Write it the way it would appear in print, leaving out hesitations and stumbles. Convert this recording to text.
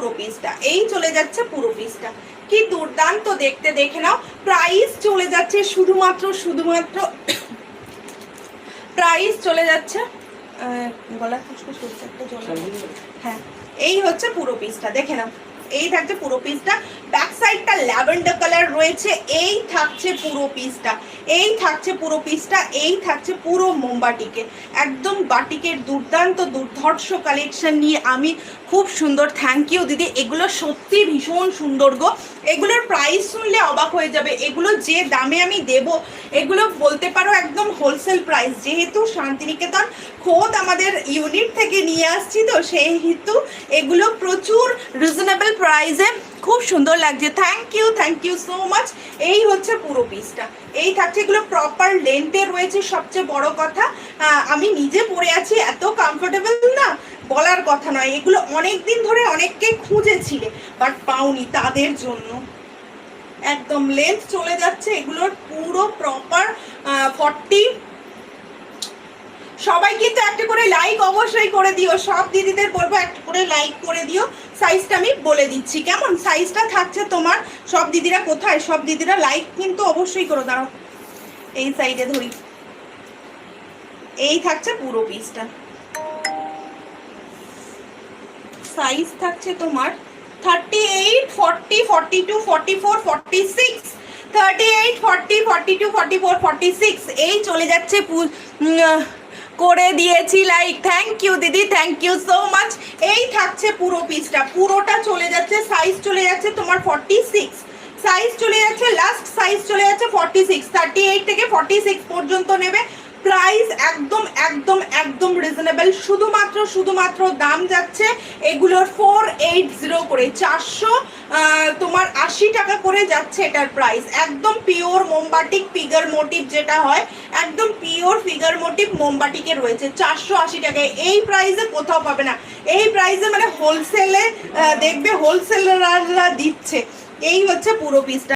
পুরো পিসটা, এই চলে যাচ্ছে পুরো পিসটা। কি দুর্দান্ত দেখতে, দেখে নাও। প্রাইস চলে যাচ্ছে শুধুমাত্র প্রাইস চলে যাচ্ছে গলা খুশখুশ করছে একটা জল। হ্যাঁ, এই হচ্ছে পুরো পিসটা, দেখে নাও। এই থাকছে পুরো পিসটা, ব্যাক সাইডটা ল্যাভেন্ডার কালার রয়েছে। এই থাকছে পুরো পিসটা, এই থাকছে পুরো পিসটা, এই থাকছে পুরো মোমবাটিকে। একদম বাটিকের দুর্দান্ত দুর্ধর্ষ কালেকশন নিয়ে আমি খুব সুন্দর। থ্যাংক ইউ দিদি, এগুলো সত্যি ভীষণ সুন্দর গো। এগুলোর প্রাইস শুনলে অবাক হয়ে যাবে। এগুলো যে দামে আমি দেব, এগুলো বলতে পারো একদম হোলসেল প্রাইস। যেহেতু শান্তিনিকেতন খোদ আমাদের ইউনিট থেকে নিয়ে আসছি, তো সেহেতু এগুলো প্রচুর রিজনেবল প্রাইসে খুব সুন্দর লাগছে। Thank you so much. এই হচ্ছে পুরো পিসটা, এই থাকছে। এগুলো প্রপার লেন্থে রয়েছে, সবচেয়ে বড় কথা আমি নিজে পরে আছি, এত কমফোর্টেবল না বলার কথা নয়। এগুলো অনেক দিন ধরে অনেককে খুঁজেছিলে বাট পাওনি, তাদের জন্য একদম লেন্থ চলে যাচ্ছে এগুলোর পুরো প্রপার 40। সবাই কিন্তু একটা করে লাইক অবশ্যই করে দিও, সব দিদিদের বলবো একটা করে লাইক করে দিও। সাইজটা আমি বলে দিচ্ছি কেমন, সাইজটা থাকছে তোমার। সব দিদিরা কোথায়, সব দিদিরা লাইক কিন্তু অবশ্যই করো। দাঁড়াও এই সাইডে ধরি। এই থাকছে পুরো পিসটা, সাইজ থাকছে তোমার 38, 40, 42, 44, 46, 38, 40, 42, 44, 46। এই চলে যাচ্ছে করে দিয়েছি লাইক। থ্যাংক ইউ দিদি, থ্যাংক ইউ সো মাচ। এই থাকছে পুরো পিসটা, পুরোটা চলে যাচ্ছে। সাইজ চলে যাচ্ছে তোমার 46, সাইজ চলে যাচ্ছে, লাস্ট সাইজ চলে যাচ্ছে 46। 38 থেকে 46 পর্যন্ত নেবে। প্রাইস একদম একদম একদম রিজনেবল। শুধুমাত্র দাম যাচ্ছে এগুলোর 480 করে, 400 তোমার 80 টাকা করে যাচ্ছে এটার প্রাইস। একদম পিওর মোমবাটিক ফিগার মোটিভ যেটা হয়, একদম পিওর ফিগার মোটিভ মোমবাটিকে রয়েছে 480 টাকায়। এই প্রাইসে কোথাও পাবে না, এই প্রাইসে মানে হোলসেলে দেখবে হোলসেলাররা দিচ্ছে। এই হচ্ছে পুরো পিসটা।